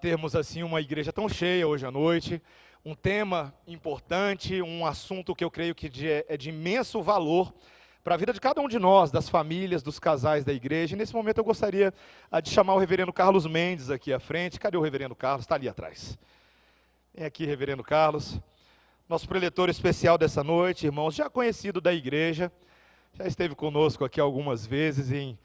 termos assim uma igreja tão cheia hoje à noite, um tema importante, um assunto que eu creio que é de imenso valor para a vida de cada um de nós, das famílias, dos casais da igreja. E nesse momento eu gostaria de chamar o reverendo Carlos Mendes aqui à frente. Cadê o reverendo Carlos? Está ali atrás. Vem aqui, reverendo Carlos, nosso preletor especial dessa noite, irmãos, já conhecido da igreja, já esteve conosco aqui algumas vezes em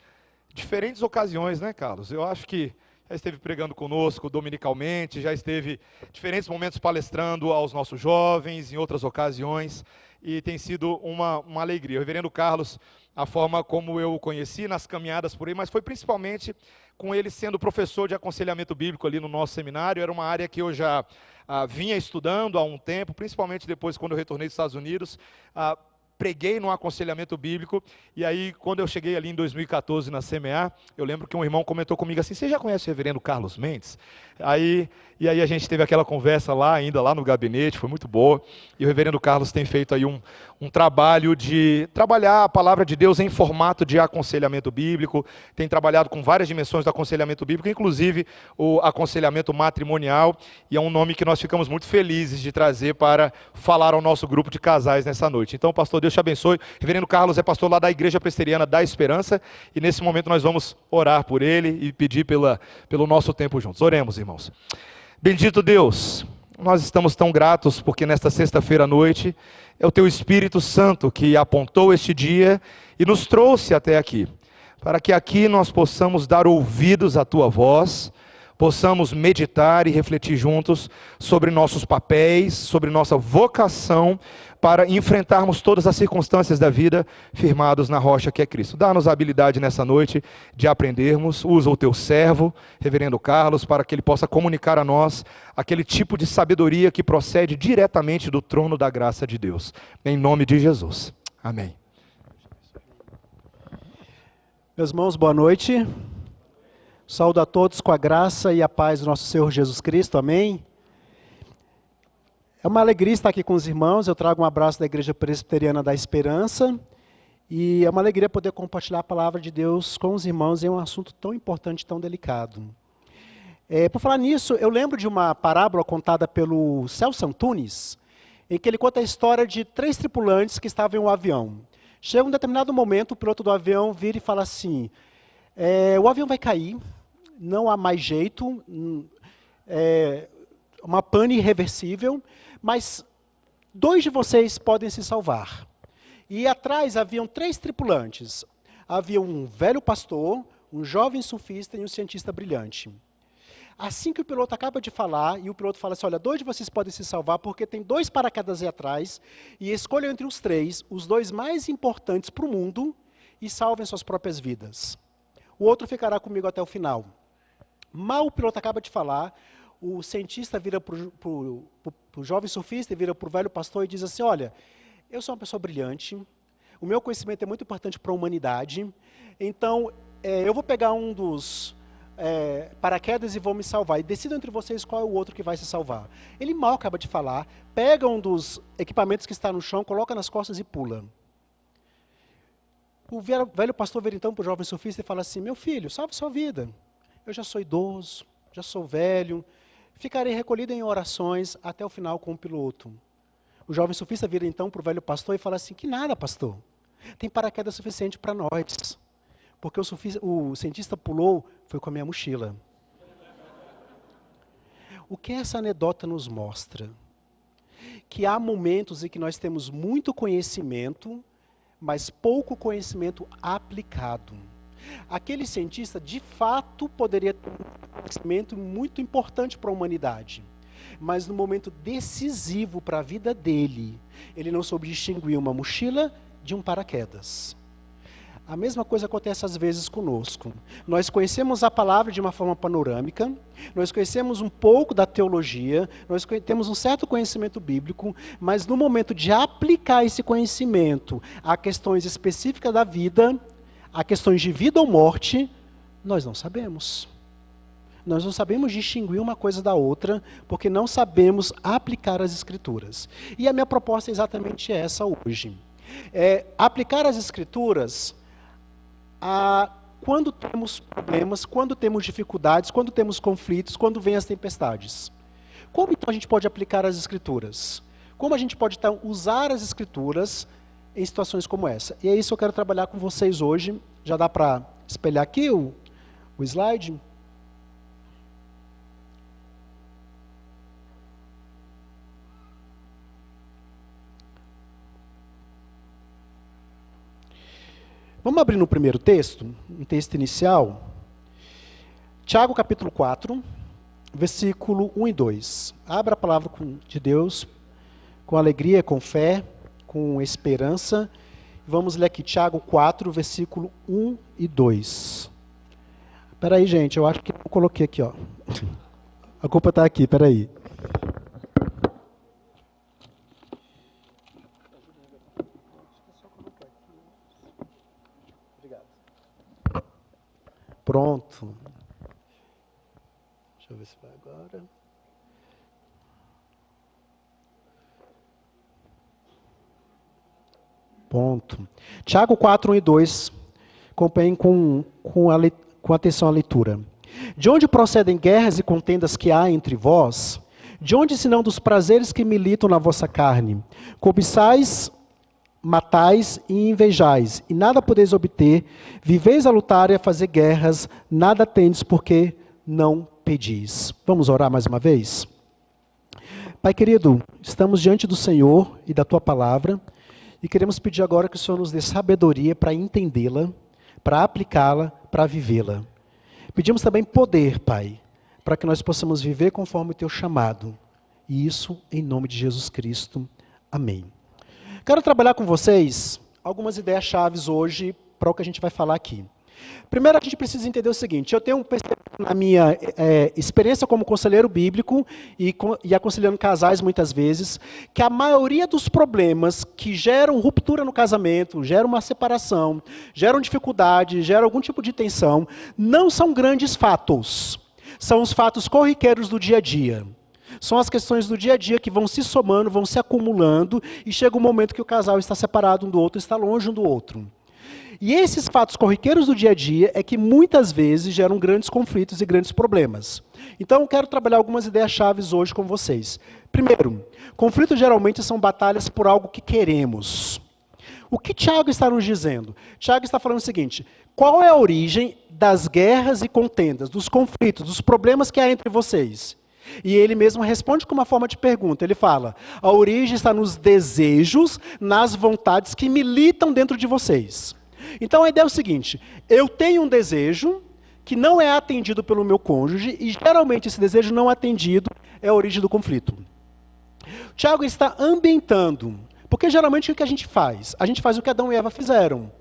diferentes ocasiões, né, Carlos? Eu acho que já esteve pregando conosco dominicalmente, já esteve em diferentes momentos palestrando aos nossos jovens, em outras ocasiões, e tem sido uma alegria. O reverendo Carlos, a forma como eu o conheci nas caminhadas por aí, mas foi principalmente com ele sendo professor de aconselhamento bíblico ali no nosso seminário. Era uma área que eu já vinha estudando há um tempo, principalmente depois quando eu retornei dos Estados Unidos, preguei no aconselhamento bíblico, e aí quando eu cheguei ali em 2014 na CMA, eu lembro que um irmão comentou comigo assim: você já conhece o reverendo Carlos Mendes? E aí a gente teve aquela conversa lá, ainda lá no gabinete, foi muito boa, e o reverendo Carlos tem feito aí um trabalho de trabalhar a palavra de Deus em formato de aconselhamento bíblico, tem trabalhado com várias dimensões do aconselhamento bíblico, inclusive o aconselhamento matrimonial, e é um nome que nós ficamos muito felizes de trazer para falar ao nosso grupo de casais nessa noite. Então, pastor, Deus te abençoe. O reverendo Carlos é pastor lá da Igreja Presbiteriana da Esperança, e nesse momento nós vamos orar por ele e pedir pelo nosso tempo juntos. Oremos, irmãos. Bendito Deus, nós estamos tão gratos porque nesta sexta-feira à noite é o Teu Espírito Santo que apontou este dia e nos trouxe até aqui, para que aqui nós possamos dar ouvidos à Tua voz, possamos meditar e refletir juntos sobre nossos papéis, sobre nossa vocação, para enfrentarmos todas as circunstâncias da vida firmados na rocha que é Cristo. Dá-nos a habilidade nessa noite de aprendermos. Usa o Teu servo, reverendo Carlos, para que ele possa comunicar a nós aquele tipo de sabedoria que procede diretamente do trono da graça de Deus. Em nome de Jesus. Amém. Meus irmãos, boa noite. Saúdo a todos com a graça e a paz do nosso Senhor Jesus Cristo. Amém. É uma alegria estar aqui com os irmãos. Eu trago um abraço da Igreja Presbiteriana da Esperança. E é uma alegria poder compartilhar a palavra de Deus com os irmãos em um assunto tão importante, tão delicado. Por falar nisso, eu lembro de uma parábola contada pelo Celso Antunes, em que ele conta a história de 3 tripulantes que estavam em um avião. Chega um determinado momento, o piloto do avião vira e fala assim: o avião vai cair, não há mais jeito, uma pane irreversível, mas 2 de vocês podem se salvar. E atrás haviam 3 tripulantes. Havia um velho pastor, um jovem surfista e um cientista brilhante. Assim que o piloto acaba de falar, e o piloto fala assim: olha, 2 de vocês podem se salvar porque tem 2 paraquedas aí atrás, e escolham entre os 3, os 2 mais importantes para o mundo, e salvem suas próprias vidas. O outro ficará comigo até o final. Mal o piloto acaba de falar, o cientista vira para o jovem surfista e vira para o velho pastor e diz assim: olha, eu sou uma pessoa brilhante, o meu conhecimento é muito importante para a humanidade, então eu vou pegar um dos paraquedas e vou me salvar, e decidam entre vocês qual é o outro que vai se salvar. Ele mal acaba de falar, pega um dos equipamentos que está no chão, coloca nas costas e pula. O velho pastor vira então para o jovem surfista e fala assim: meu filho, salve sua vida. Eu já sou idoso, já sou velho, ficarei recolhido em orações até o final com o piloto. O jovem surfista vira então para o velho pastor e fala assim: que nada, pastor, tem paraquedas suficiente para nós, porque o cientista pulou, foi com a minha mochila. O que essa anedota nos mostra? Que há momentos em que nós temos muito conhecimento, mas pouco conhecimento aplicado. Aquele cientista, de fato, poderia ter um conhecimento muito importante para a humanidade, mas no momento decisivo para a vida dele, ele não soube distinguir uma mochila de um paraquedas. A mesma coisa acontece às vezes conosco. Nós conhecemos a palavra de uma forma panorâmica, nós conhecemos um pouco da teologia, nós temos um certo conhecimento bíblico, mas no momento de aplicar esse conhecimento a questões específicas da vida, a questões de vida ou morte, nós não sabemos. Nós não sabemos distinguir uma coisa da outra, porque não sabemos aplicar as Escrituras. E a minha proposta é exatamente essa hoje. Aplicar as Escrituras quando temos problemas, quando temos dificuldades, quando temos conflitos, quando vêm as tempestades. Como então a gente pode aplicar as Escrituras? Como a gente pode então usar as Escrituras em situações como essa? E é isso que eu quero trabalhar com vocês hoje. Já dá para espelhar aqui o slide? Vamos abrir no primeiro texto, um texto inicial. Tiago capítulo 4, versículo 1 e 2. Abra a palavra de Deus com alegria, com fé, com esperança. Vamos ler aqui Tiago 4, versículo 1 e 2. Espera aí, gente, eu acho que eu coloquei aqui, ó. A culpa está aqui, espera aí. Pronto. Deixa eu ver se vai agora. Ponto. Tiago 4, 1 e 2. Acompanhem com atenção a leitura. De onde procedem guerras e contendas que há entre vós? De onde senão dos prazeres que militam na vossa carne? Cobiçais, matais e invejais, e nada podeis obter, viveis a lutar e a fazer guerras, nada tendes porque não pedis. Vamos orar mais uma vez? Pai querido, estamos diante do Senhor e da Tua palavra, e queremos pedir agora que o Senhor nos dê sabedoria para entendê-la, para aplicá-la, para vivê-la. Pedimos também poder, Pai, para que nós possamos viver conforme o Teu chamado, e isso em nome de Jesus Cristo. Amém. Quero trabalhar com vocês algumas ideias chaves hoje para o que a gente vai falar aqui. Primeiro, a gente precisa entender o seguinte: eu tenho percebido na minha experiência como conselheiro bíblico e aconselhando casais muitas vezes, que a maioria dos problemas que geram ruptura no casamento, geram uma separação, geram dificuldade, geram algum tipo de tensão, não são grandes fatos. São os fatos corriqueiros do dia a dia. São as questões do dia a dia que vão se somando, vão se acumulando, e chega um momento que o casal está separado um do outro, está longe um do outro. E esses fatos corriqueiros do dia a dia é que muitas vezes geram grandes conflitos e grandes problemas. Então eu quero trabalhar algumas ideias chaves hoje com vocês. Primeiro, conflitos geralmente são batalhas por algo que queremos. O que Tiago está nos dizendo? Tiago está falando o seguinte: qual é a origem das guerras e contendas, dos conflitos, dos problemas que há entre vocês? E ele mesmo responde com uma forma de pergunta. Ele fala: a origem está nos desejos, nas vontades que militam dentro de vocês. Então a ideia é o seguinte: eu tenho um desejo que não é atendido pelo meu cônjuge, e geralmente esse desejo não atendido é a origem do conflito. Tiago está ambientando, porque geralmente o que a gente faz? A gente faz o que Adão e Eva fizeram.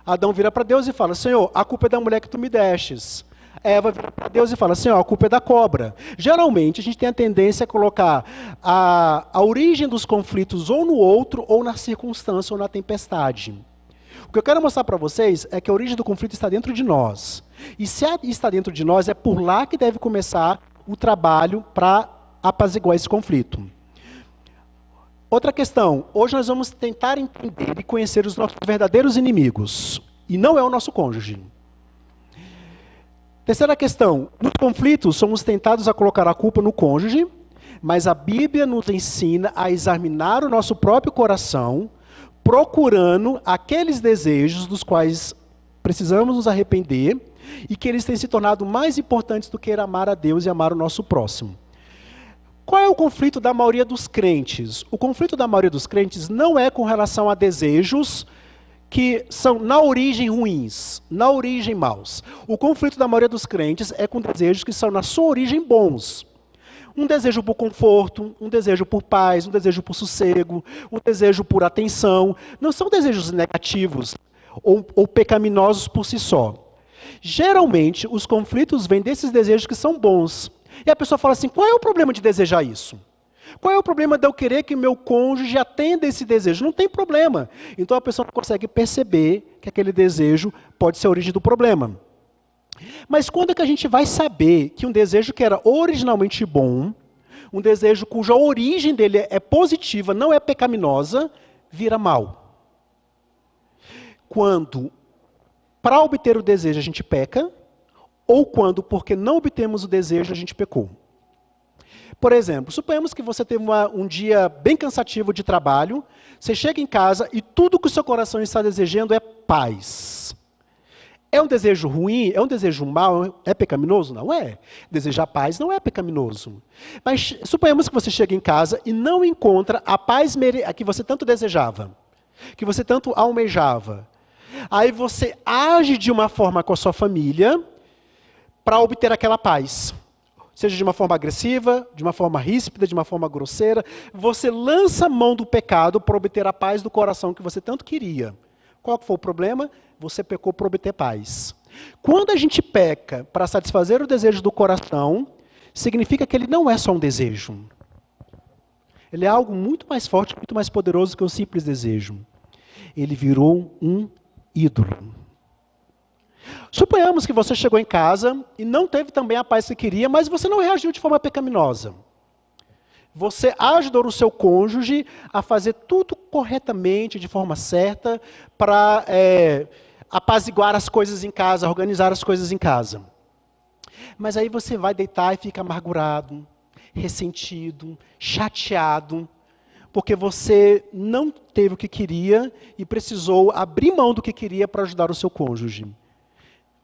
Adão vira para Deus e fala: Senhor, a culpa é da mulher que tu me destes. Eva vira para Deus e fala assim: ó, a culpa é da cobra. Geralmente a gente tem a tendência a colocar a origem dos conflitos ou no outro, ou na circunstância, ou na tempestade. O que eu quero mostrar para vocês é que a origem do conflito está dentro de nós. E se está dentro de nós, é por lá que deve começar o trabalho para apaziguar esse conflito. Outra questão: hoje nós vamos tentar entender e conhecer os nossos verdadeiros inimigos. E não é o nosso cônjuge. Terceira questão: nos conflitos somos tentados a colocar a culpa no cônjuge, mas a Bíblia nos ensina a examinar o nosso próprio coração, procurando aqueles desejos dos quais precisamos nos arrepender e que eles têm se tornado mais importantes do que amar a Deus e amar o nosso próximo. Qual é o conflito da maioria dos crentes? O conflito da maioria dos crentes não é com relação a desejos que são na origem ruins, na origem maus. O conflito da maioria dos crentes é com desejos que são na sua origem bons. Um desejo por conforto, um desejo por paz, um desejo por sossego, um desejo por atenção. Não são desejos negativos ou pecaminosos por si só. Geralmente, os conflitos vêm desses desejos que são bons. E a pessoa fala assim: qual é o problema de desejar isso? Qual é o problema de eu querer que o meu cônjuge atenda esse desejo? Não tem problema. Então a pessoa não consegue perceber que aquele desejo pode ser a origem do problema. Mas quando é que a gente vai saber que um desejo que era originalmente bom, um desejo cuja origem dele é positiva, não é pecaminosa, vira mal? Quando para obter o desejo a gente peca, ou quando, porque não obtemos o desejo, a gente pecou. Por exemplo, suponhamos que você teve um dia bem cansativo de trabalho, você chega em casa e tudo que o seu coração está desejando é paz. É um desejo ruim? É um desejo mau? É pecaminoso? Não é. Desejar paz não é pecaminoso. Mas suponhamos que você chega em casa e não encontra a paz que você tanto desejava, que você tanto almejava. Aí você age de uma forma com a sua família para obter aquela paz. Seja de uma forma agressiva, de uma forma ríspida, de uma forma grosseira. Você lança mão do pecado para obter a paz do coração que você tanto queria. Qual que foi o problema? Você pecou para obter paz. Quando a gente peca para satisfazer o desejo do coração, significa que ele não é só um desejo. Ele é algo muito mais forte, muito mais poderoso que o simples desejo. Ele virou um ídolo. Suponhamos que você chegou em casa e não teve também a paz que queria, mas você não reagiu de forma pecaminosa. Você ajudou o seu cônjuge a fazer tudo corretamente, de forma certa, para apaziguar as coisas em casa, organizar as coisas em casa. Mas aí você vai deitar e fica amargurado, ressentido, chateado, porque você não teve o que queria e precisou abrir mão do que queria para ajudar o seu cônjuge.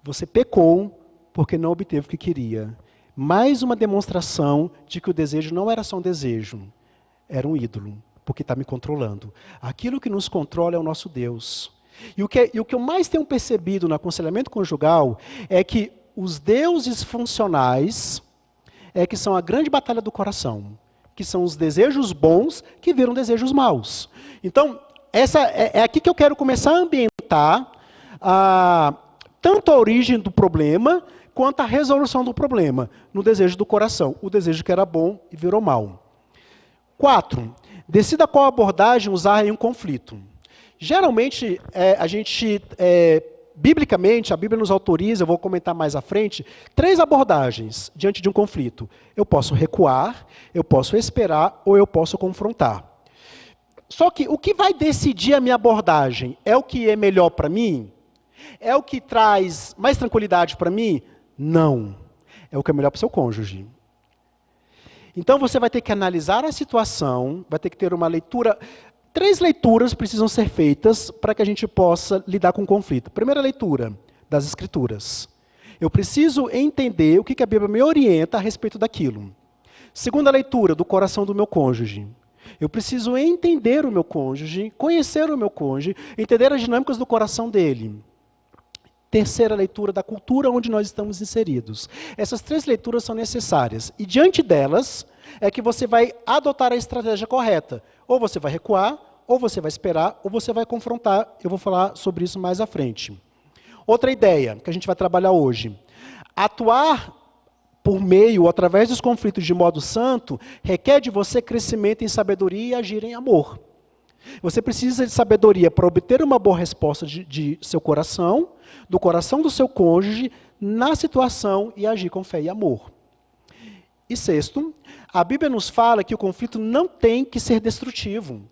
Você pecou porque não obteve o que queria. Mais uma demonstração de que o desejo não era só um desejo, era um ídolo, porque está me controlando. Aquilo que nos controla é o nosso Deus. E o que eu mais tenho percebido no aconselhamento conjugal é que os deuses funcionais que são a grande batalha do coração, que são os desejos bons que viram desejos maus. Então, é aqui que eu quero começar a ambientar tanto a origem do problema, quanto a resolução do problema, no desejo do coração. O desejo que era bom e virou mal. 4. Decida qual abordagem usar em um conflito. Geralmente, biblicamente, a Bíblia nos autoriza, eu vou comentar mais à frente, 3 abordagens diante de um conflito. Eu posso recuar, eu posso esperar ou eu posso confrontar. Só que o que vai decidir a minha abordagem é o que é melhor para mim? É o que traz mais tranquilidade para mim? Não. É o que é melhor para o seu cônjuge. Então você vai ter que analisar a situação, vai ter que ter uma leitura. 3 leituras precisam ser feitas para que a gente possa lidar com o conflito. Primeira leitura, das Escrituras. Eu preciso entender o que a Bíblia me orienta a respeito daquilo. Segunda leitura, do coração do meu cônjuge. Eu preciso entender o meu cônjuge, conhecer o meu cônjuge, entender as dinâmicas do coração dele. Terceira leitura, da cultura onde nós estamos inseridos. Essas 3 leituras são necessárias. E diante delas, é que você vai adotar a estratégia correta. Ou você vai recuar, ou você vai esperar, ou você vai confrontar. Eu vou falar sobre isso mais à frente. Outra ideia que a gente vai trabalhar hoje. Atuar por meio ou através dos conflitos de modo santo requer de você crescimento em sabedoria e agir em amor. Você precisa de sabedoria para obter uma boa resposta de seu coração, do coração do seu cônjuge, na situação e agir com fé e amor. E 6º, a Bíblia nos fala que o conflito não tem que ser destrutivo.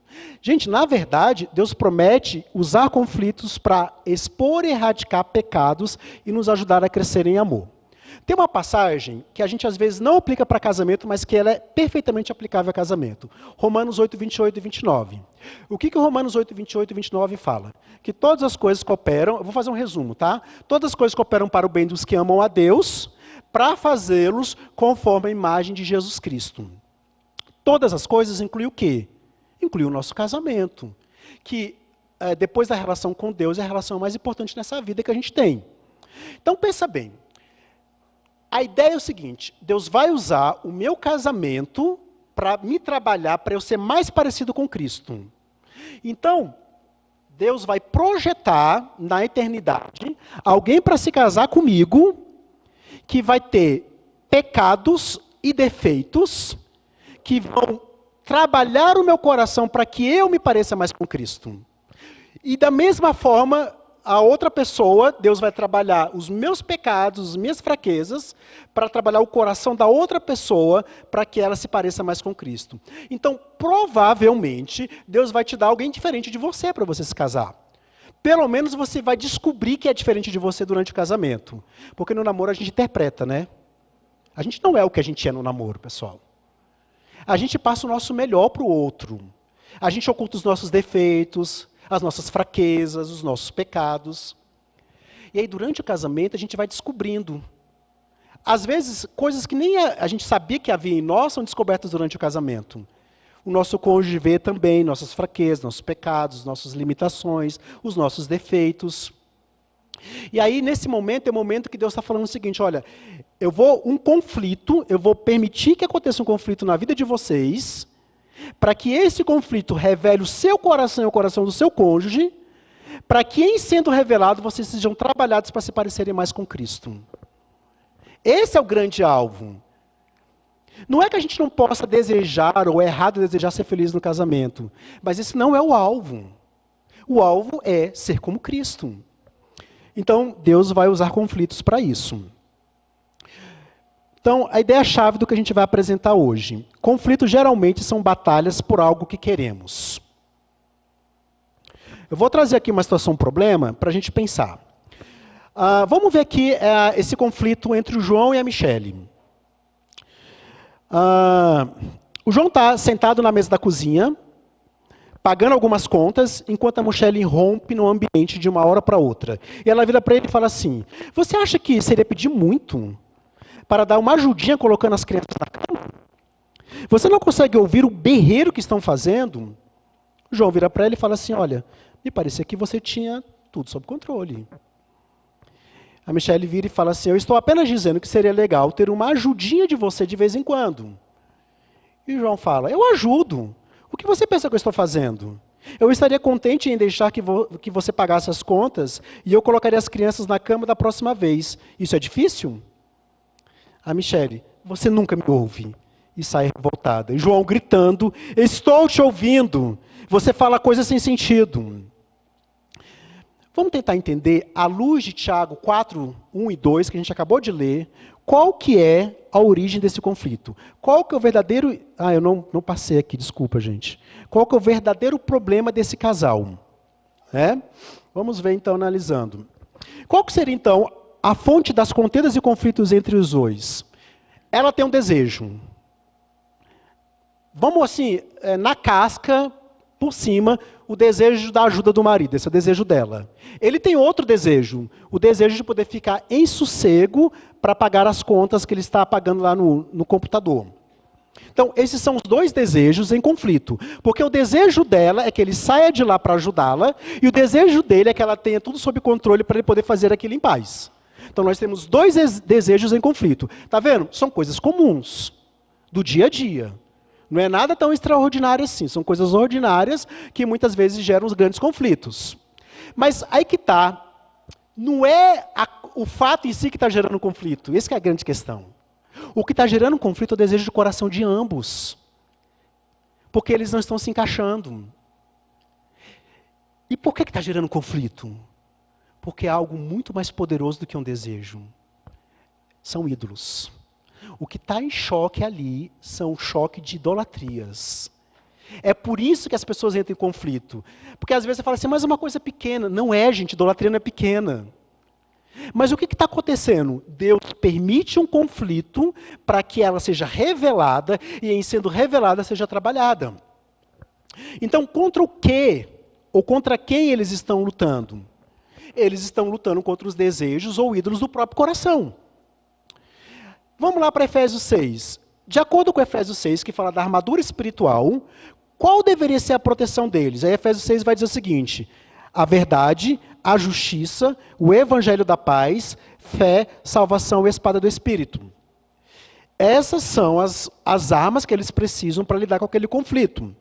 Gente, na verdade, Deus promete usar conflitos para expor e erradicar pecados e nos ajudar a crescer em amor. Tem uma passagem que a gente às vezes não aplica para casamento, mas que ela é perfeitamente aplicável a casamento. Romanos 8, 28 e 29. O que Romanos 8, 28 e 29 fala? Que todas as coisas cooperam, eu vou fazer um resumo, tá? Todas as coisas cooperam para o bem dos que amam a Deus, para fazê-los conforme a imagem de Jesus Cristo. Todas as coisas inclui o quê? Inclui o nosso casamento, que depois da relação com Deus é a relação mais importante nessa vida que a gente tem. Então pensa bem. A ideia é o seguinte, Deus vai usar o meu casamento para me trabalhar, para eu ser mais parecido com Cristo. Então, Deus vai projetar na eternidade alguém para se casar comigo, que vai ter pecados e defeitos, que vão trabalhar o meu coração para que eu me pareça mais com Cristo. E da mesma forma, a outra pessoa, Deus vai trabalhar os meus pecados, as minhas fraquezas, para trabalhar o coração da outra pessoa, para que ela se pareça mais com Cristo. Então, provavelmente, Deus vai te dar alguém diferente de você para você se casar. pelo menos você vai descobrir que é diferente de você durante o casamento. Porque no namoro a gente interpreta, né? A gente não é o que a gente é no namoro, pessoal. A gente passa o nosso melhor para o outro. A gente oculta os nossos defeitos, as nossas fraquezas, os nossos pecados. E aí, durante o casamento, a gente vai descobrindo. Às vezes, coisas que nem a gente sabia que havia em nós são descobertas durante o casamento. O nosso cônjuge vê também nossas fraquezas, nossos pecados, nossas limitações, os nossos defeitos. E aí, nesse momento, é o momento que Deus está falando o seguinte, olha, eu vou permitir que aconteça um conflito na vida de vocês, para que esse conflito revele o seu coração e o coração do seu cônjuge, para que, em sendo revelado, vocês sejam trabalhados para se parecerem mais com Cristo. Esse é o grande alvo. Não é que a gente não possa desejar, ou é errado desejar ser feliz no casamento, mas esse não é o alvo. O alvo é ser como Cristo. Então, Deus vai usar conflitos para isso. Então, a ideia-chave do que a gente vai apresentar hoje. Conflitos geralmente são batalhas por algo que queremos. Eu vou trazer aqui uma situação, um problema, para a gente pensar. Vamos ver aqui esse conflito entre o João e a Michele. O João está sentado na mesa da cozinha, pagando algumas contas, enquanto a Michele rompe no ambiente de uma hora para outra. E ela vira para ele e fala assim, você acha que seria pedir muito para dar uma ajudinha colocando as crianças na cama? Você não consegue ouvir o berreiro que estão fazendo? O João vira para ele e fala assim, olha, me parecia que você tinha tudo sob controle. A Michele vira e fala assim, eu estou apenas dizendo que seria legal ter uma ajudinha de você de vez em quando. E o João fala, eu ajudo. O que você pensa que eu estou fazendo? Eu estaria contente em deixar que você pagasse as contas e eu colocaria as crianças na cama da próxima vez. Isso é difícil? A Michele, você nunca me ouve. E sai revoltada. E João gritando, estou te ouvindo. Você fala coisas sem sentido. Vamos tentar entender, à luz de Tiago 4, 1 e 2, que a gente acabou de ler, qual que é a origem desse conflito? Qual que é o verdadeiro... eu não passei aqui, desculpa, gente. Qual que é o verdadeiro problema desse casal? Vamos ver, então, analisando. Qual que seria, então, a fonte das contendas e conflitos entre os dois? Ela tem um desejo. Vamos, assim, na casca, por cima, o desejo da ajuda do marido, esse é o desejo dela. Ele tem outro desejo, o desejo de poder ficar em sossego para pagar as contas que ele está pagando lá no computador. Então, esses são os dois desejos em conflito. Porque o desejo dela é que ele saia de lá para ajudá-la, e o desejo dele é que ela tenha tudo sob controle para ele poder fazer aquilo em paz. Então, nós temos dois desejos em conflito. Está vendo? São coisas comuns, do dia a dia. Não é nada tão extraordinário assim. São coisas ordinárias que muitas vezes geram os grandes conflitos. Mas aí que está. Não é o fato em si que está gerando conflito. Essa que é a grande questão. O que está gerando conflito é o desejo do coração de ambos. Porque eles não estão se encaixando. E por que está gerando conflito? Porque é algo muito mais poderoso do que um desejo. São ídolos. O que está em choque ali são choque de idolatrias. É por isso que as pessoas entram em conflito. Porque às vezes você fala assim, mas é uma coisa pequena. Não é, gente, idolatria não é pequena. Mas o que está acontecendo? Deus permite um conflito para que ela seja revelada e, em sendo revelada, seja trabalhada. Então, contra o quê? Ou contra quem eles estão lutando? Eles estão lutando contra os desejos ou ídolos do próprio coração. Vamos lá para Efésios 6. De acordo com Efésios 6, que fala da armadura espiritual, qual deveria ser a proteção deles? Aí Efésios 6 vai dizer o seguinte, a verdade, a justiça, o evangelho da paz, fé, salvação e a espada do Espírito. Essas são as armas que eles precisam para lidar com aquele conflito.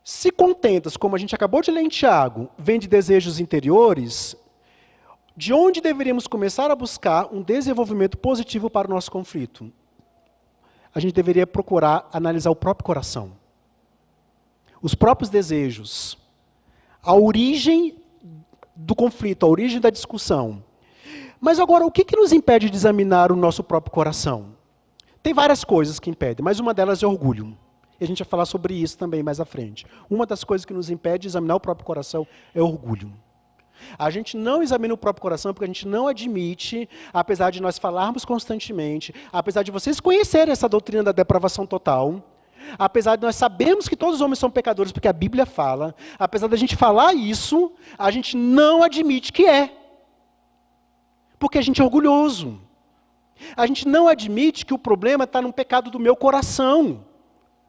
Se contentas, como a gente acabou de ler em Tiago, vem de desejos interiores, de onde deveríamos começar a buscar um desenvolvimento positivo para o nosso conflito? A gente deveria procurar analisar o próprio coração. Os próprios desejos. A origem do conflito, a origem da discussão. Mas agora, o que nos impede de examinar o nosso próprio coração? Tem várias coisas que impedem, mas uma delas é orgulho. E a gente vai falar sobre isso também mais à frente. Uma das coisas que nos impede de examinar o próprio coração é orgulho. A gente não examina o próprio coração porque a gente não admite, apesar de nós falarmos constantemente, apesar de vocês conhecerem essa doutrina da depravação total, apesar de nós sabermos que todos os homens são pecadores porque a Bíblia fala, apesar da gente falar isso, a gente não admite que é. Porque a gente é orgulhoso. A gente não admite que o problema está no pecado do meu coração,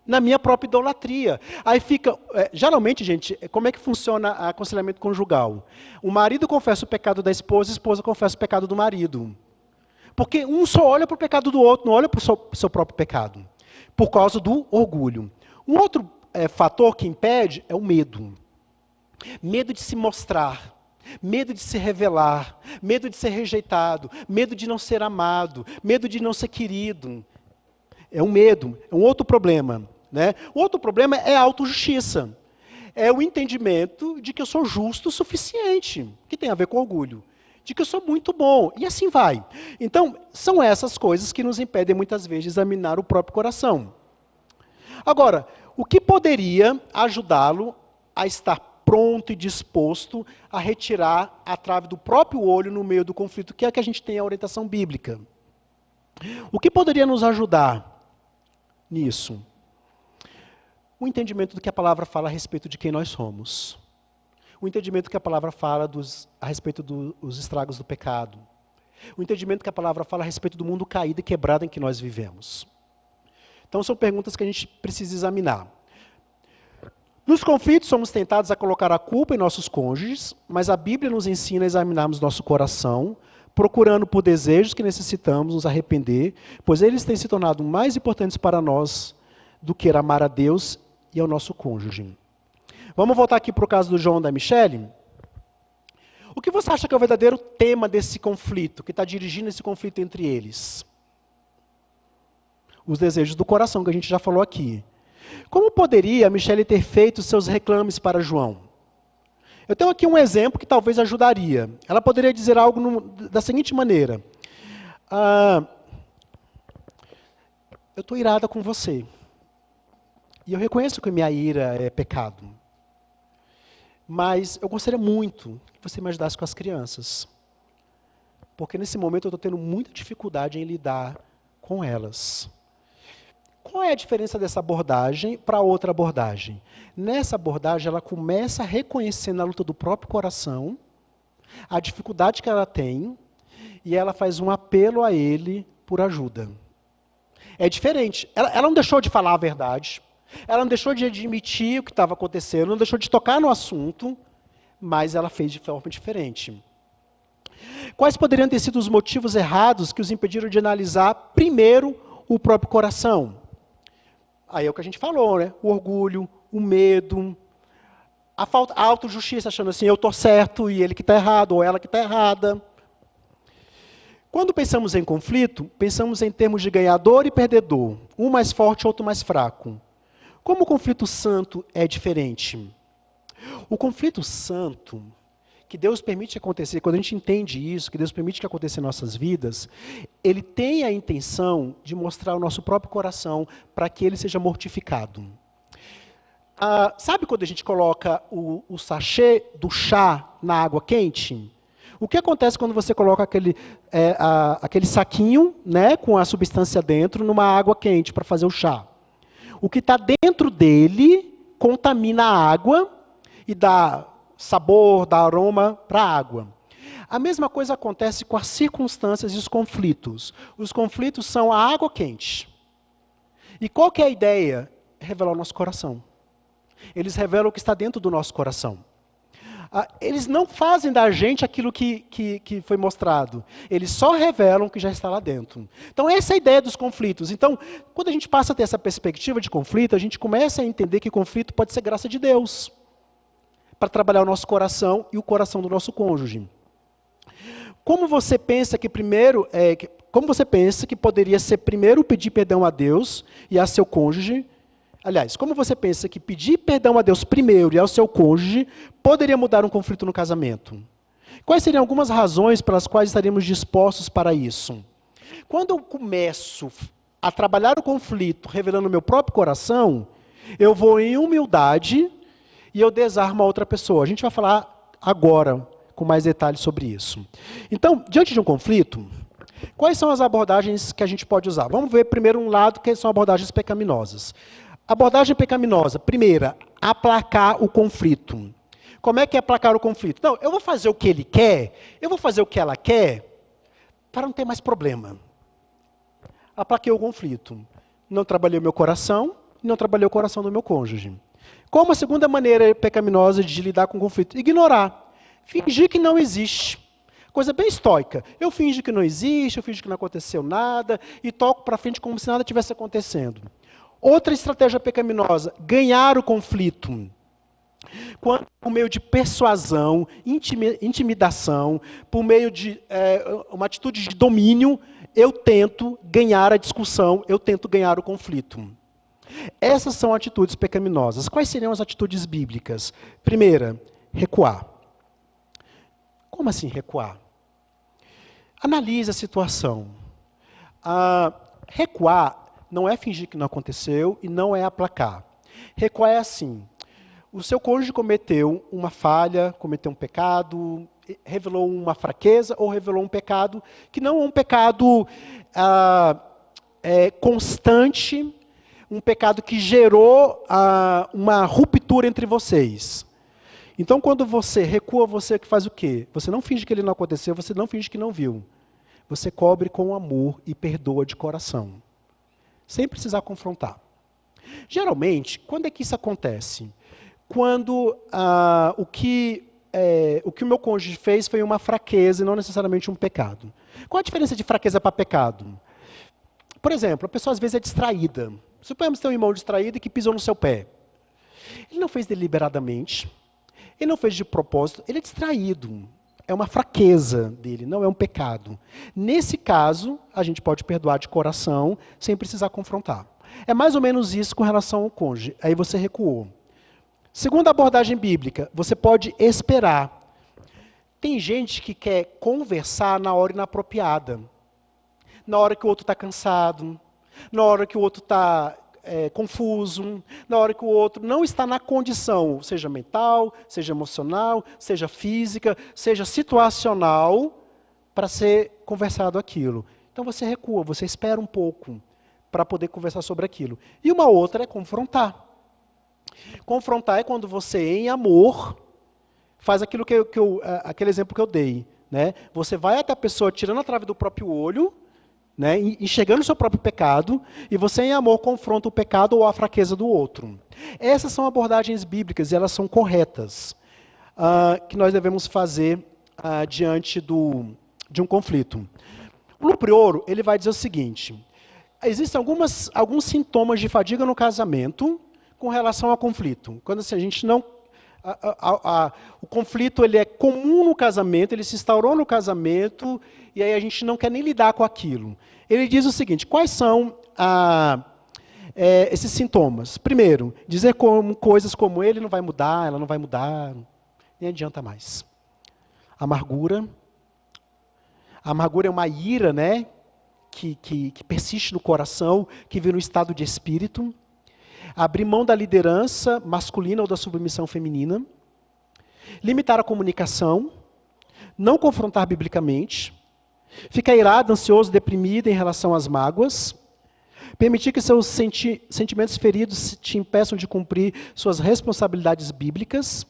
na minha própria idolatria. Aí fica, geralmente, gente, como é que funciona o aconselhamento conjugal? O marido confessa o pecado da esposa, a esposa confessa o pecado do marido. Porque um só olha para o pecado do outro, não olha para o seu próprio pecado. Por causa do orgulho. Um outro fator que impede é o medo. Medo de se mostrar. Medo de se revelar, medo de ser rejeitado, medo de não ser amado, medo de não ser querido. É um medo, é um outro problema. Né? O outro problema é a autojustiça. É o entendimento de que eu sou justo o suficiente, que tem a ver com orgulho. De que eu sou muito bom, e assim vai. Então, são essas coisas que nos impedem muitas vezes de examinar o próprio coração. Agora, o que poderia ajudá-lo a estar pronto e disposto a retirar a trave do próprio olho no meio do conflito, que é que a gente tem a orientação bíblica? O que poderia nos ajudar nisso? O entendimento do que a palavra fala a respeito de quem nós somos. O entendimento que a palavra fala a respeito dos estragos do pecado. O entendimento que a palavra fala a respeito do mundo caído e quebrado em que nós vivemos. Então, são perguntas que a gente precisa examinar. Nos conflitos, somos tentados a colocar a culpa em nossos cônjuges, mas a Bíblia nos ensina a examinarmos nosso coração, procurando por desejos que necessitamos nos arrepender, pois eles têm se tornado mais importantes para nós do que amar a Deus e ao nosso cônjuge. Vamos voltar aqui para o caso do João e da Michele? O que você acha que é o verdadeiro tema desse conflito, que está dirigindo esse conflito entre eles? Os desejos do coração, que a gente já falou aqui. Como poderia a Michele ter feito seus reclames para João? Eu tenho aqui um exemplo que talvez ajudaria. Ela poderia dizer algo da seguinte maneira. Eu estou irada com você. E eu reconheço que minha ira é pecado. Mas eu gostaria muito que você me ajudasse com as crianças. Porque nesse momento eu estou tendo muita dificuldade em lidar com elas. Qual é a diferença dessa abordagem para outra abordagem? Nessa abordagem, ela começa reconhecendo a luta do próprio coração, a dificuldade que ela tem, e ela faz um apelo a ele por ajuda. É diferente. Ela não deixou de falar a verdade, ela não deixou de admitir o que estava acontecendo, não deixou de tocar no assunto, mas ela fez de forma diferente. Quais poderiam ter sido os motivos errados que os impediram de analisar primeiro o próprio coração? Aí é o que a gente falou, né? O orgulho, o medo, a autojustiça, achando assim, eu estou certo e ele que está errado, ou ela que está errada. Quando pensamos em conflito, pensamos em termos de ganhador e perdedor, um mais forte, outro mais fraco. Como o conflito santo é diferente? O conflito santo, que Deus permite acontecer, quando a gente entende isso, que Deus permite que aconteça em nossas vidas, ele tem a intenção de mostrar o nosso próprio coração para que ele seja mortificado. Sabe quando a gente coloca o sachê do chá na água quente? O que acontece quando você coloca aquele saquinho, né, com a substância dentro numa água quente para fazer o chá? O que está dentro dele contamina a água e dá sabor, dá aroma para a água. A mesma coisa acontece com as circunstâncias e os conflitos. Os conflitos são a água quente. E qual que é a ideia? Revelar o nosso coração. Eles revelam o que está dentro do nosso coração. Eles não fazem da gente aquilo que foi mostrado. Eles só revelam o que já está lá dentro. Então, essa é a ideia dos conflitos. Então, quando a gente passa a ter essa perspectiva de conflito, a gente começa a entender que conflito pode ser graça de Deus para trabalhar o nosso coração e o coração do nosso cônjuge. Como você pensa que poderia ser primeiro pedir perdão a Deus e a seu cônjuge? Aliás, como você pensa que pedir perdão a Deus primeiro e ao seu cônjuge poderia mudar um conflito no casamento? Quais seriam algumas razões pelas quais estaríamos dispostos para isso? Quando eu começo a trabalhar o conflito revelando o meu próprio coração, Eu vou em humildade e eu desarmo a outra pessoa. A gente vai falar agora com mais detalhes sobre isso. Então, diante de um conflito, quais são as abordagens que a gente pode usar? Vamos ver primeiro um lado, que são abordagens pecaminosas. Abordagem pecaminosa, primeira, aplacar o conflito. Como é que é aplacar o conflito? Não, eu vou fazer o que ele quer, eu vou fazer o que ela quer, para não ter mais problema. Aplaquei o conflito. Não trabalhei o meu coração, não trabalhei o coração do meu cônjuge. Qual uma segunda maneira pecaminosa de lidar com o conflito? Ignorar. Fingir que não existe. Coisa bem estoica. Eu finjo que não existe, eu finjo que não aconteceu nada, e toco para frente como se nada tivesse acontecendo. Outra estratégia pecaminosa, ganhar o conflito. Quando, por meio de persuasão, intimidação, por meio de uma atitude de domínio, eu tento ganhar a discussão, eu tento ganhar o conflito. Essas são atitudes pecaminosas. Quais seriam as atitudes bíblicas? Primeira, recuar. Como assim recuar? Analise a situação. Recuar não é fingir que não aconteceu e não é aplacar. Recuar é assim. O seu cônjuge cometeu uma falha, cometeu um pecado, revelou uma fraqueza ou revelou um pecado que não é um pecado constante, um pecado que gerou uma ruptura entre vocês. Então, quando você recua, você que faz o quê? Você não finge que ele não aconteceu, você não finge que não viu. Você cobre com amor e perdoa de coração, sem precisar confrontar. Geralmente, quando é que isso acontece? Quando o que o meu cônjuge fez foi uma fraqueza e não necessariamente um pecado. Qual a diferença de fraqueza para pecado? Por exemplo, a pessoa às vezes é distraída. Suponhamos ter um irmão distraído e que pisou no seu pé. Ele não fez deliberadamente, ele não fez de propósito, ele é distraído. É uma fraqueza dele, não é um pecado. Nesse caso, a gente pode perdoar de coração, sem precisar confrontar. É mais ou menos isso com relação ao cônjuge. Aí você recuou. Segunda abordagem bíblica, você pode esperar. Tem gente que quer conversar na hora inapropriada. Na hora que o outro está cansado, na hora que o outro está confuso, na hora que o outro não está na condição, seja mental, seja emocional, seja física, seja situacional, para ser conversado aquilo. Então você recua, você espera um pouco para poder conversar sobre aquilo. E uma outra é confrontar. Confrontar é quando você, em amor, faz aquilo aquele exemplo que eu dei. Né? Você vai até a pessoa tirando a trave do próprio olho, né, enxergando o seu próprio pecado, e você, em amor, confronta o pecado ou a fraqueza do outro. Essas são abordagens bíblicas, e elas são corretas, que nós devemos fazer diante de um conflito. O Luprioro, ele vai dizer o seguinte: existem alguns sintomas de fadiga no casamento com relação ao conflito. Quando assim, a gente não... o conflito ele é comum no casamento, ele se instaurou no casamento, e aí a gente não quer nem lidar com aquilo. Ele diz o seguinte: quais são esses sintomas? Primeiro, dizer coisas como ele não vai mudar, ela não vai mudar, nem adianta mais. Amargura. A amargura é uma ira, né, que persiste no coração, que vira um estado de espírito. Abrir mão da liderança masculina ou da submissão feminina. Limitar a comunicação. Não confrontar biblicamente. Ficar irado, ansioso, deprimido em relação às mágoas. Permitir que seus sentimentos feridos te impeçam de cumprir suas responsabilidades bíblicas.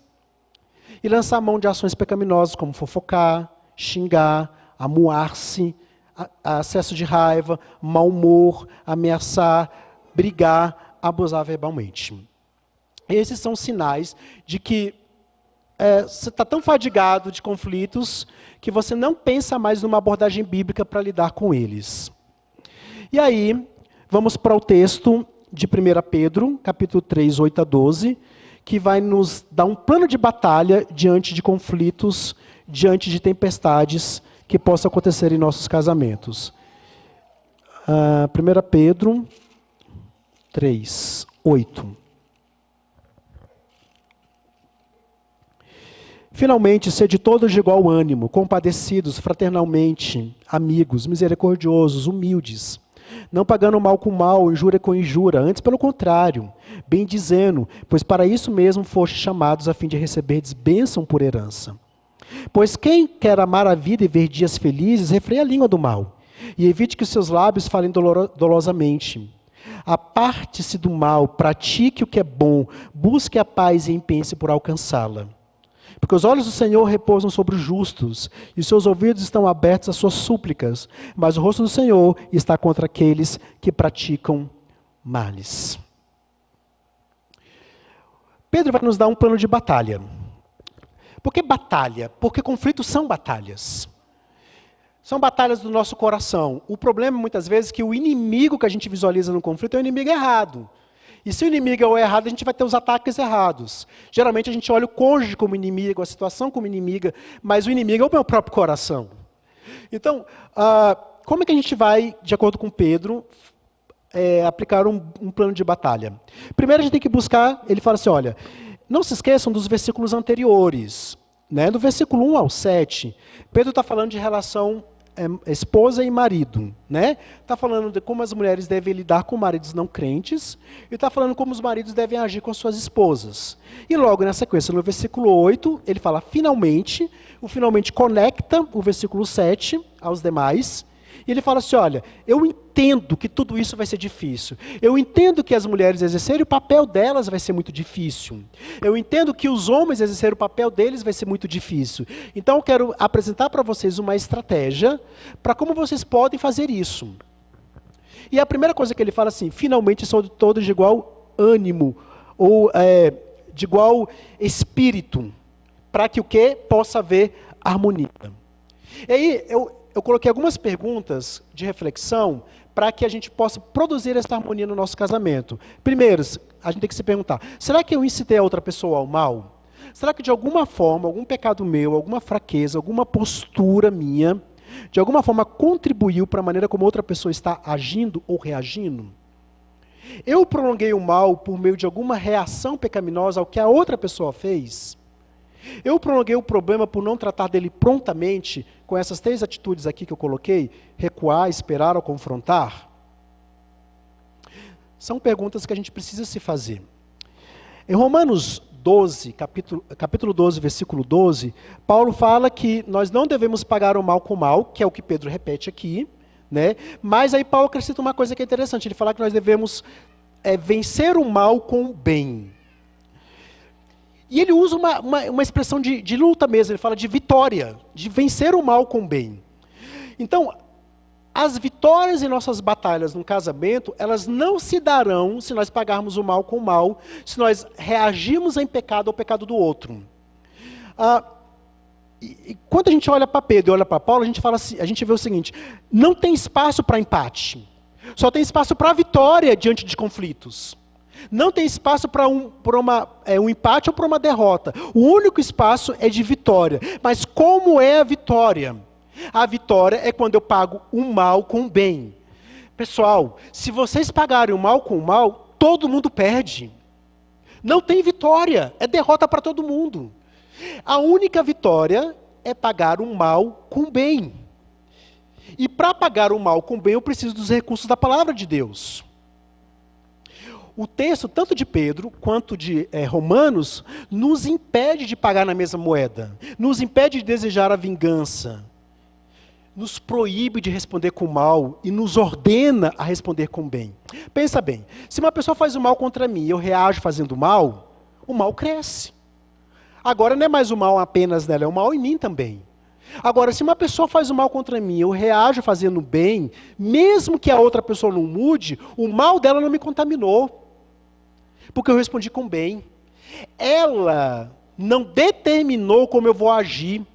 E lançar mão de ações pecaminosas como fofocar, xingar, amuar-se, acesso de raiva, mau humor, ameaçar, brigar, abusar verbalmente. Esses são sinais de que você está tão fadigado de conflitos que você não pensa mais numa abordagem bíblica para lidar com eles. E aí, vamos para o texto de 1 Pedro, capítulo 3, 8 a 12, que vai nos dar um plano de batalha diante de conflitos, diante de tempestades que possam acontecer em nossos casamentos. 1 Pedro 3, 8. Finalmente, sede todos de igual ânimo, compadecidos fraternalmente, amigos, misericordiosos, humildes, não pagando mal com mal, injúria com injúria, antes pelo contrário, bem dizendo, pois para isso mesmo fostes chamados a fim de receberdes bênção por herança. Pois quem quer amar a vida e ver dias felizes, refreia a língua do mal, e evite que os seus lábios falem dolosamente. Aparte-se do mal, pratique o que é bom, busque a paz e empenhe-se por alcançá-la. Porque os olhos do Senhor repousam sobre os justos, e os seus ouvidos estão abertos às suas súplicas, mas o rosto do Senhor está contra aqueles que praticam males. Pedro vai nos dar um plano de batalha. Por que batalha? Porque conflitos são batalhas. São batalhas do nosso coração. O problema, muitas vezes, é que o inimigo que a gente visualiza no conflito é o inimigo errado. E se o inimigo é o errado, a gente vai ter os ataques errados. Geralmente a gente olha o cônjuge como inimigo, a situação como inimiga, mas o inimigo é o meu próprio coração. Então, como é que a gente vai, de acordo com Pedro, aplicar um plano de batalha? Primeiro a gente tem que buscar, ele fala assim, olha, não se esqueçam dos versículos anteriores, né? Do versículo 1 ao 7, Pedro está falando de relação esposa e marido, né? Está falando de como as mulheres devem lidar com maridos não crentes, e está falando como os maridos devem agir com suas esposas. E logo na sequência, no versículo 8, ele fala finalmente, o finalmente conecta o versículo 7 aos demais, e ele fala assim, olha, eu entendo que tudo isso vai ser difícil. Eu entendo que as mulheres exercerem o papel delas vai ser muito difícil. Eu entendo que os homens exercerem o papel deles vai ser muito difícil. Então eu quero apresentar para vocês uma estratégia para como vocês podem fazer isso. E a primeira coisa que ele fala assim, finalmente são todos de igual ânimo, ou de igual espírito, para que o quê? Possa haver harmonia. E aí eu coloquei algumas perguntas de reflexão para que a gente possa produzir essa harmonia no nosso casamento. Primeiro, a gente tem que se perguntar, será que eu incitei a outra pessoa ao mal? Será que de alguma forma, algum pecado meu, alguma fraqueza, alguma postura minha, de alguma forma contribuiu para a maneira como outra pessoa está agindo ou reagindo? Eu prolonguei o mal por meio de alguma reação pecaminosa ao que a outra pessoa fez? Eu prolonguei o problema por não tratar dele prontamente, com essas 3 atitudes aqui que eu coloquei, recuar, esperar ou confrontar? São perguntas que a gente precisa se fazer. Em Romanos 12, capítulo 12, versículo 12, Paulo fala que nós não devemos pagar o mal com o mal, que é o que Pedro repete aqui, né? Mas aí Paulo acrescenta uma coisa que é interessante, ele fala que nós devemos vencer o mal com o bem. E ele usa uma expressão de luta mesmo, ele fala de vitória, de vencer o mal com o bem. Então, as vitórias em nossas batalhas no casamento, elas não se darão se nós pagarmos o mal com o mal, se nós reagirmos em pecado ao pecado do outro. E quando a gente olha para Pedro e olha para Paulo, a gente fala assim, a gente vê o seguinte, não tem espaço para empate, só tem espaço para vitória diante de conflitos. Não tem espaço para um empate ou para uma derrota. O único espaço é de vitória. Mas como é a vitória? A vitória é quando eu pago o mal com o bem. Pessoal, se vocês pagarem o mal com o mal, todo mundo perde. Não tem vitória, é derrota para todo mundo. A única vitória é pagar o mal com o bem. E para pagar o mal com o bem, eu preciso dos recursos da palavra de Deus. O texto, tanto de Pedro quanto de Romanos, nos impede de pagar na mesma moeda, nos impede de desejar a vingança, nos proíbe de responder com mal e nos ordena a responder com bem. Pensa bem, se uma pessoa faz o mal contra mim e eu reajo fazendo mal, o mal cresce. Agora não é mais o mal apenas nela, é o mal em mim também. Agora, se uma pessoa faz o mal contra mim, eu reajo fazendo bem, mesmo que a outra pessoa não mude, o mal dela não me contaminou. Porque eu respondi com bem. Ela não determinou como eu vou agir.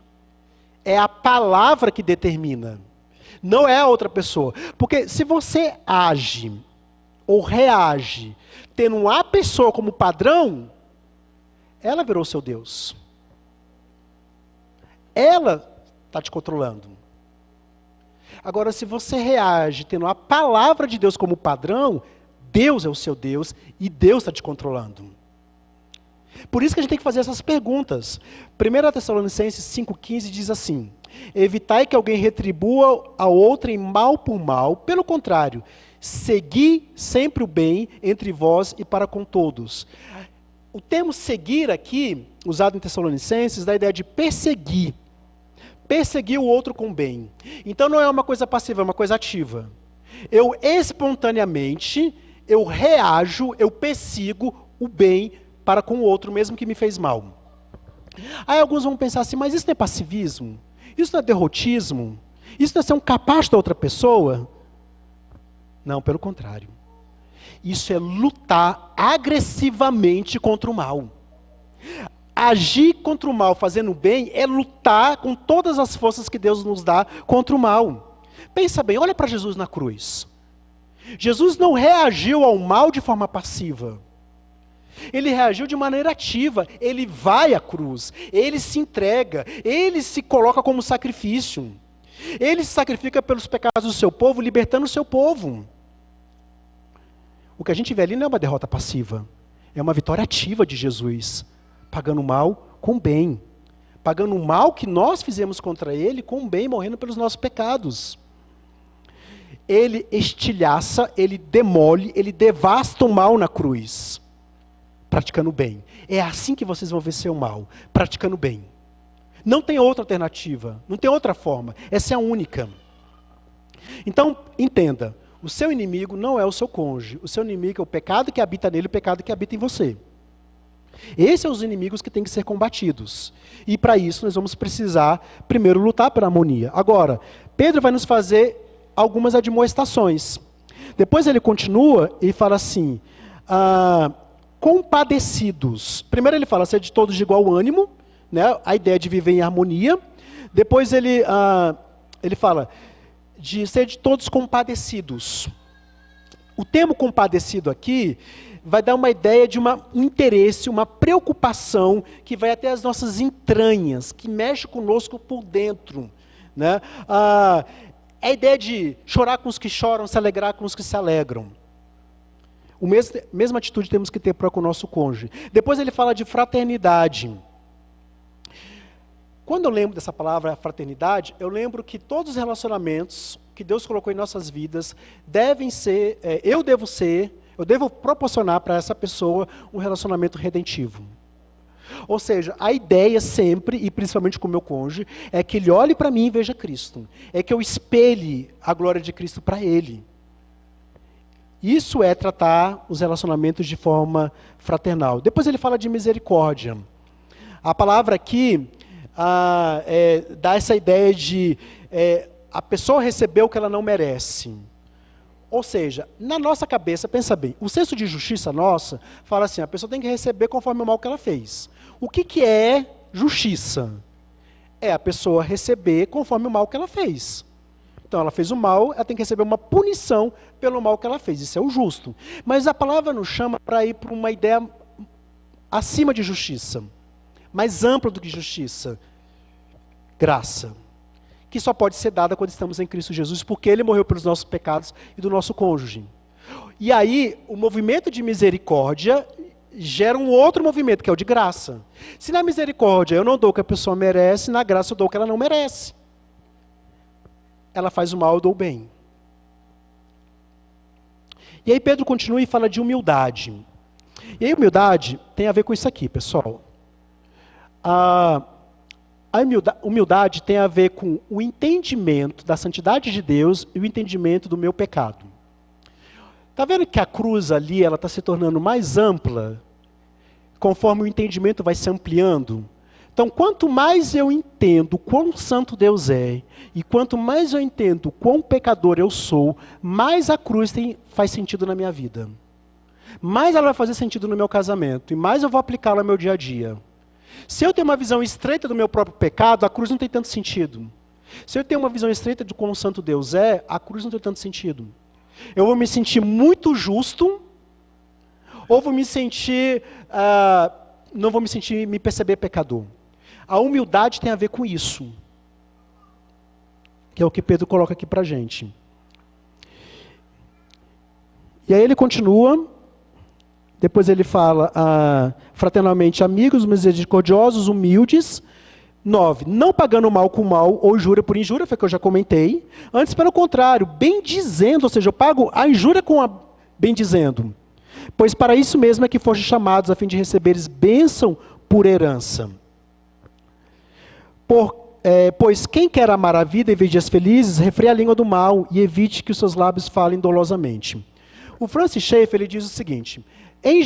É a palavra que determina. Não é a outra pessoa. Porque se você age ou reage tendo uma pessoa como padrão, ela virou seu Deus. Ela está te controlando. Agora, se você reage tendo a palavra de Deus como padrão, Deus é o seu Deus e Deus está te controlando. Por isso que a gente tem que fazer essas perguntas. 1 Tessalonicenses 5,15 diz assim: evitai que alguém retribua a outrem mal por mal, pelo contrário, segui sempre o bem entre vós e para com todos. O termo seguir aqui, usado em Tessalonicenses, dá a ideia de perseguir. Perseguir o outro com bem. Então não é uma coisa passiva, é uma coisa ativa. Eu espontaneamente, eu reajo, eu persigo o bem para com o outro, mesmo que me fez mal. Aí alguns vão pensar assim, mas isso não é passivismo? Isso não é derrotismo? Isso não é ser um capacho da outra pessoa? Não, pelo contrário. Isso é lutar agressivamente contra o mal. Agir contra o mal fazendo o bem é lutar com todas as forças que Deus nos dá contra o mal. Pensa bem, olha para Jesus na cruz. Jesus não reagiu ao mal de forma passiva. Ele reagiu de maneira ativa. Ele vai à cruz, ele se entrega, ele se coloca como sacrifício. Ele se sacrifica pelos pecados do seu povo, libertando o seu povo. O que a gente vê ali não é uma derrota passiva, é uma vitória ativa de Jesus, pagando o mal com o bem, pagando o mal que nós fizemos contra ele com o bem, morrendo pelos nossos pecados. Ele estilhaça, ele demole, ele devasta o mal na cruz, praticando o bem. É assim que vocês vão vencer o mal, praticando o bem. Não tem outra alternativa, não tem outra forma, essa é a única. Então, entenda, o seu inimigo não é o seu cônjuge, o seu inimigo é o pecado que habita nele, o pecado que habita em você. Esses são os inimigos que têm que ser combatidos. E para isso nós vamos precisar, primeiro, lutar pela harmonia. Agora, Pedro vai nos fazer algumas admoestações. Depois ele continua e fala assim, compadecidos. Primeiro ele fala, ser de todos de igual ânimo, né? A ideia de viver em harmonia. Depois ele fala de ser de todos compadecidos. O termo compadecido aqui vai dar uma ideia de um interesse, uma preocupação que vai até as nossas entranhas, que mexe conosco por dentro, né? É a ideia de chorar com os que choram, se alegrar com os que se alegram. Mesma atitude temos que ter para com o nosso cônjuge. Depois ele fala de fraternidade. Quando eu lembro dessa palavra fraternidade, eu lembro que todos os relacionamentos que Deus colocou em nossas vidas devem ser, eu devo proporcionar para essa pessoa um relacionamento redentivo. Ou seja, a ideia sempre, e principalmente com o meu cônjuge, é que ele olhe para mim e veja Cristo. É que eu espelhe a glória de Cristo para ele. Isso é tratar os relacionamentos de forma fraternal. Depois ele fala de misericórdia. A palavra aqui dá essa ideia de a pessoa recebeu o que ela não merece. Ou seja, na nossa cabeça, pensa bem, o senso de justiça nossa fala assim, a pessoa tem que receber conforme o mal que ela fez. O que é justiça? É a pessoa receber conforme o mal que ela fez. Então ela fez o mal, ela tem que receber uma punição pelo mal que ela fez. Isso é o justo. Mas a palavra nos chama para ir para uma ideia acima de justiça. Mais ampla do que justiça. Graça. Que só pode ser dada quando estamos em Cristo Jesus, porque Ele morreu pelos nossos pecados e do nosso cônjuge. E aí, o movimento de misericórdia gera um outro movimento, que é o de graça. Se na misericórdia eu não dou o que a pessoa merece, na graça eu dou o que ela não merece. Ela faz o mal, eu dou o bem. E aí Pedro continua e fala de humildade. E aí humildade tem a ver com isso aqui, pessoal. A humildade tem a ver com o entendimento da santidade de Deus e o entendimento do meu pecado. Está vendo que a cruz ali ela está se tornando mais ampla, conforme o entendimento vai se ampliando? Então, quanto mais eu entendo quão santo Deus é, e quanto mais eu entendo quão pecador eu sou, mais a cruz faz sentido na minha vida. Mais ela vai fazer sentido no meu casamento, e mais eu vou aplicá-la no meu dia a dia. Se eu tenho uma visão estreita do meu próprio pecado, a cruz não tem tanto sentido. Se eu tenho uma visão estreita de quão santo Deus é, a cruz não tem tanto sentido. Eu vou me sentir muito justo, ou vou me sentir, não vou me perceber pecador. A humildade tem a ver com isso, que é o que Pedro coloca aqui para a gente. E aí ele continua, Depois ele fala, fraternalmente, amigos, misericordiosos, humildes. 9, não pagando mal com mal ou injúria por injúria, foi o que eu já comentei. Antes, pelo contrário, bendizendo, ou seja, eu pago a injúria com a bendizendo. Pois para isso mesmo é que foste chamados, a fim de receberes bênção por herança. Pois quem quer amar a vida e ver dias felizes, refreia a língua do mal e evite que os seus lábios falem dolosamente. O Francis Schaeffer, ele diz o seguinte: em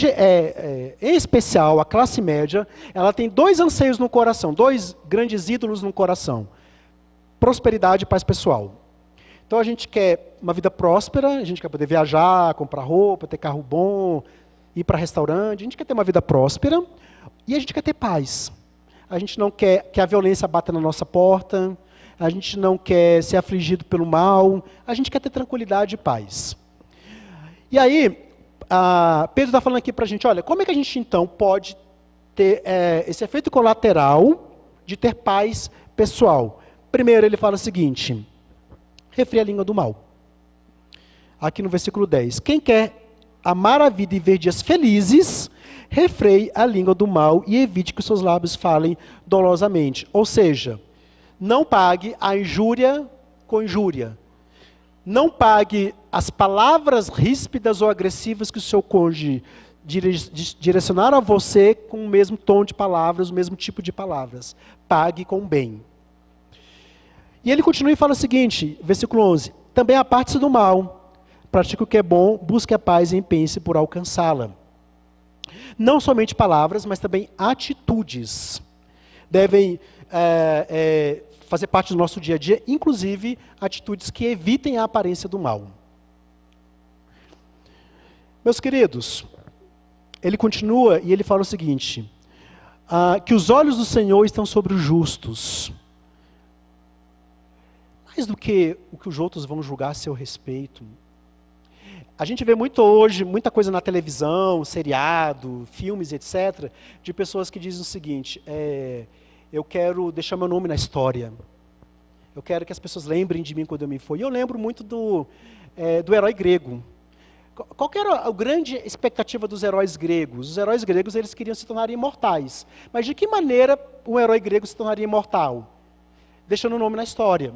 especial, a classe média, ela tem 2 anseios no coração, 2 grandes ídolos no coração: prosperidade e paz pessoal. Então a gente quer uma vida próspera, a gente quer poder viajar, comprar roupa, ter carro bom, ir para restaurante, a gente quer ter uma vida próspera e a gente quer ter paz. A gente não quer que a violência bata na nossa porta, a gente não quer ser afligido pelo mal, a gente quer ter tranquilidade e paz. E aí, Pedro está falando aqui para a gente, olha, como é que a gente então pode ter esse efeito colateral de ter paz pessoal? Primeiro ele fala o seguinte: refreia a língua do mal. Aqui no versículo 10. Quem quer amar a vida e ver dias felizes, refreie a língua do mal e evite que os seus lábios falem dolosamente. Ou seja, não pague a injúria com injúria. Não pague as palavras ríspidas ou agressivas que o seu cônjuge direcionaram a você com o mesmo tom de palavras, o mesmo tipo de palavras. Pague com bem. E ele continua e fala o seguinte, versículo 11. Também aparte-se do mal, pratique o que é bom, busque a paz e empenhe-se por alcançá-la. Não somente palavras, mas também atitudes devem fazer parte do nosso dia a dia, inclusive atitudes que evitem a aparência do mal. Meus queridos, ele continua e ele fala o seguinte, que os olhos do Senhor estão sobre os justos, mais do que o que os outros vão julgar a seu respeito. A gente vê muito hoje, muita coisa na televisão, seriado, filmes, etc., de pessoas que dizem o seguinte, eu quero deixar meu nome na história. Eu quero que as pessoas lembrem de mim quando eu me for. E eu lembro muito do herói grego. Qual que era a grande expectativa dos heróis gregos? Os heróis gregos, eles queriam se tornar imortais. Mas de que maneira um herói grego se tornaria imortal? Deixando o nome na história.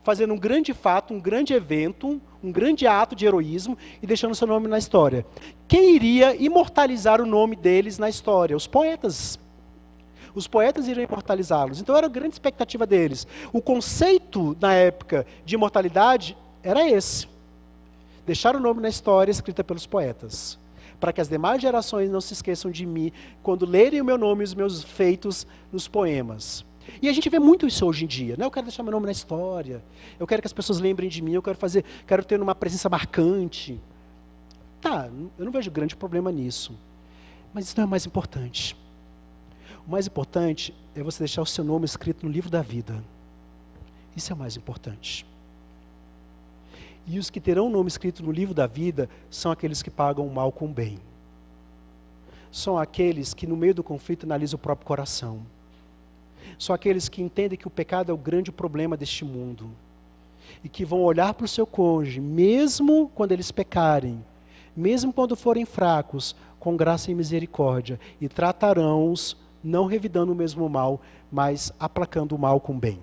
Fazendo um grande fato, um grande evento, um grande ato de heroísmo e deixando seu nome na história. Quem iria imortalizar o nome deles na história? Os poetas. Os poetas iriam imortalizá-los. Então era a grande expectativa deles. O conceito, na época, de imortalidade era esse. Deixar o nome na história escrita pelos poetas. Para que as demais gerações não se esqueçam de mim quando lerem o meu nome e os meus feitos nos poemas. E a gente vê muito isso hoje em dia, né? Eu quero deixar meu nome na história, eu quero que as pessoas lembrem de mim, quero ter uma presença marcante. Tá, eu não vejo grande problema nisso. Mas isso não é o mais importante. O mais importante é você deixar o seu nome escrito no livro da vida. Isso é o mais importante. E os que terão o nome escrito no livro da vida são aqueles que pagam o mal com o bem. São aqueles que no meio do conflito analisam o próprio coração. São aqueles que entendem que o pecado é o grande problema deste mundo. E que vão olhar para o seu cônjuge, mesmo quando eles pecarem, mesmo quando forem fracos, com graça e misericórdia, e tratarão-os, não revidando o mesmo mal, mas aplacando o mal com o bem.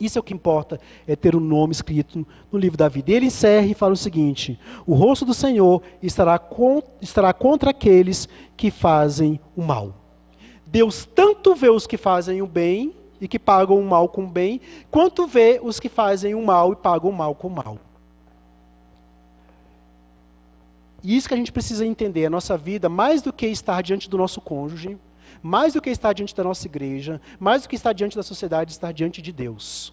Isso é o que importa, é ter o nome escrito no livro da vida. E ele encerra e fala o seguinte: o rosto do Senhor estará contra aqueles que fazem o mal. Deus tanto vê os que fazem o bem e que pagam o mal com o bem, quanto vê os que fazem o mal e pagam o mal com o mal. E isso que a gente precisa entender, a nossa vida, mais do que estar diante do nosso cônjuge, mais do que estar diante da nossa igreja, mais do que estar diante da sociedade, estar diante de Deus.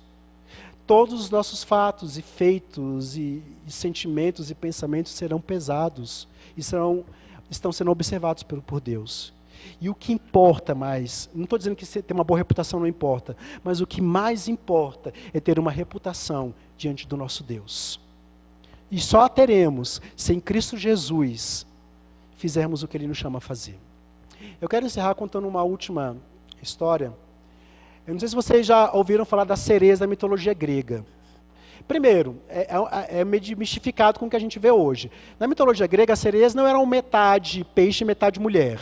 Todos os nossos fatos e feitos e sentimentos e pensamentos serão pesados e estão sendo observados por Deus. E o que importa mais, não estou dizendo que ter uma boa reputação não importa, mas o que mais importa é ter uma reputação diante do nosso Deus. E só a teremos se em Cristo Jesus fizermos o que Ele nos chama a fazer. Eu quero encerrar contando uma última história. Eu não sei se vocês já ouviram falar das sereias da mitologia grega. Primeiro, é meio mistificado com o que a gente vê hoje. Na mitologia grega, as sereias não eram metade peixe e metade mulher.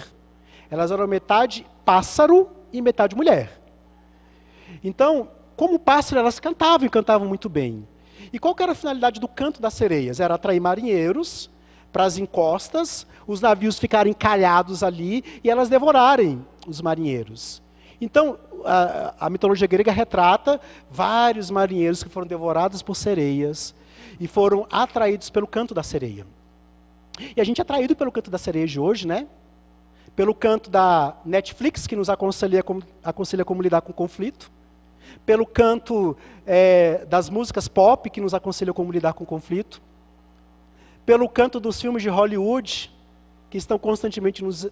Elas eram metade pássaro e metade mulher. Então, como pássaro, elas cantavam e cantavam muito bem. E qual que era a finalidade do canto das sereias? Era atrair marinheiros para as encostas, os navios ficarem encalhados ali e elas devorarem os marinheiros. Então, a mitologia grega retrata vários marinheiros que foram devorados por sereias e foram atraídos pelo canto da sereia. E a gente é atraído pelo canto da sereia de hoje, né? Pelo canto da Netflix, que nos aconselha como lidar com conflito. Pelo canto das músicas pop, que nos aconselha como lidar com conflito. Pelo canto dos filmes de Hollywood, que estão constantemente nos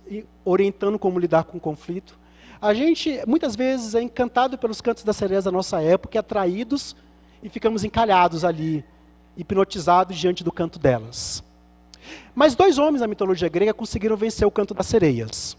orientando como lidar com conflito. A gente, muitas vezes, é encantado pelos cantos das sereias da nossa época, atraídos e ficamos encalhados ali, hipnotizados diante do canto delas. Mas 2 homens na mitologia grega conseguiram vencer o canto das sereias.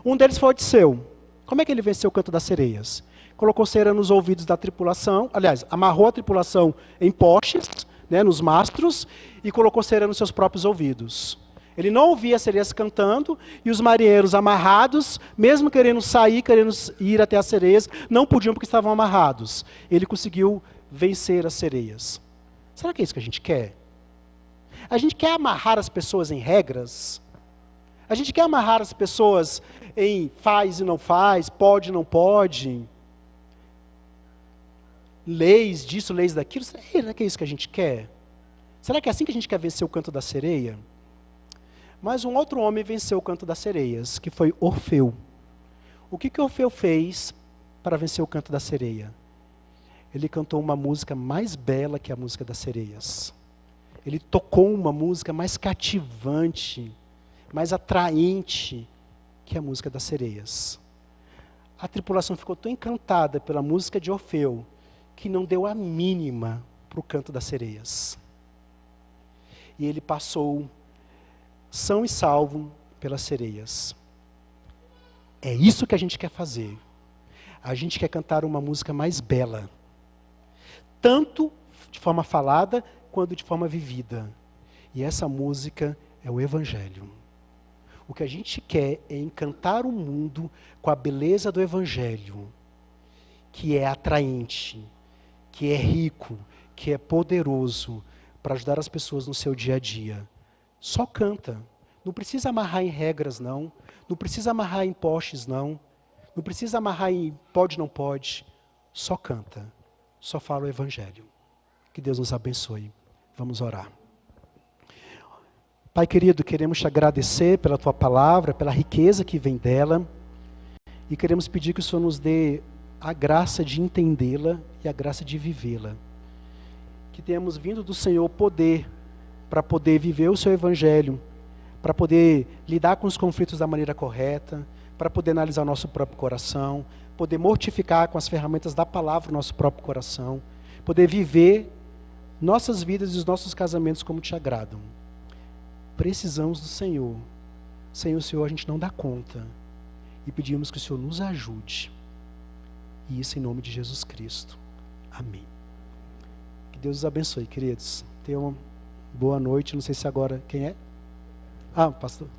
Um deles foi Odisseu. Como é que ele venceu o canto das sereias? Colocou cera nos ouvidos da tripulação, aliás, amarrou a tripulação em postes, né, nos mastros, e colocou cera nos seus próprios ouvidos. Ele não ouvia as sereias cantando, e os marinheiros amarrados, mesmo querendo sair, querendo ir até as sereias, não podiam porque estavam amarrados. Ele conseguiu vencer as sereias. Será que é isso que a gente quer? A gente quer amarrar as pessoas em regras? A gente quer amarrar as pessoas em faz e não faz, pode e não pode? Leis disso, leis daquilo? Será que é isso que a gente quer? Será que é assim que a gente quer vencer o canto da sereia? Mas um outro homem venceu o canto das sereias, que foi Orfeu. O que Orfeu fez para vencer o canto da sereia? Ele cantou uma música mais bela que a música das sereias. Ele tocou uma música mais cativante, mais atraente que a música das sereias. A tripulação ficou tão encantada pela música de Orfeu, que não deu a mínima para o canto das sereias. E ele passou são e salvo pelas sereias. É isso que a gente quer fazer. A gente quer cantar uma música mais bela. Tanto de forma falada, quanto de forma vivida. E essa música é o Evangelho. O que a gente quer é encantar o mundo com a beleza do Evangelho, que é atraente, que é rico, que é poderoso, para ajudar as pessoas no seu dia a dia. Só canta. Não precisa amarrar em regras, não. Não precisa amarrar em postes, não. Não precisa amarrar em pode, não pode. Só canta. Só fala o Evangelho. Que Deus nos abençoe. Vamos orar. Pai querido, queremos te agradecer pela tua palavra, pela riqueza que vem dela. E queremos pedir que o Senhor nos dê a graça de entendê-la e a graça de vivê-la. Que tenhamos vindo do Senhor poder para poder viver o seu Evangelho, para poder lidar com os conflitos da maneira correta, para poder analisar o nosso próprio coração, poder mortificar com as ferramentas da palavra o nosso próprio coração, poder viver nossas vidas e os nossos casamentos como te agradam. Precisamos do Senhor. Sem o Senhor a gente não dá conta. E pedimos que o Senhor nos ajude. E isso em nome de Jesus Cristo. Amém. Que Deus os abençoe, queridos. Tenham uma boa noite. Não sei se agora quem é? Pastor.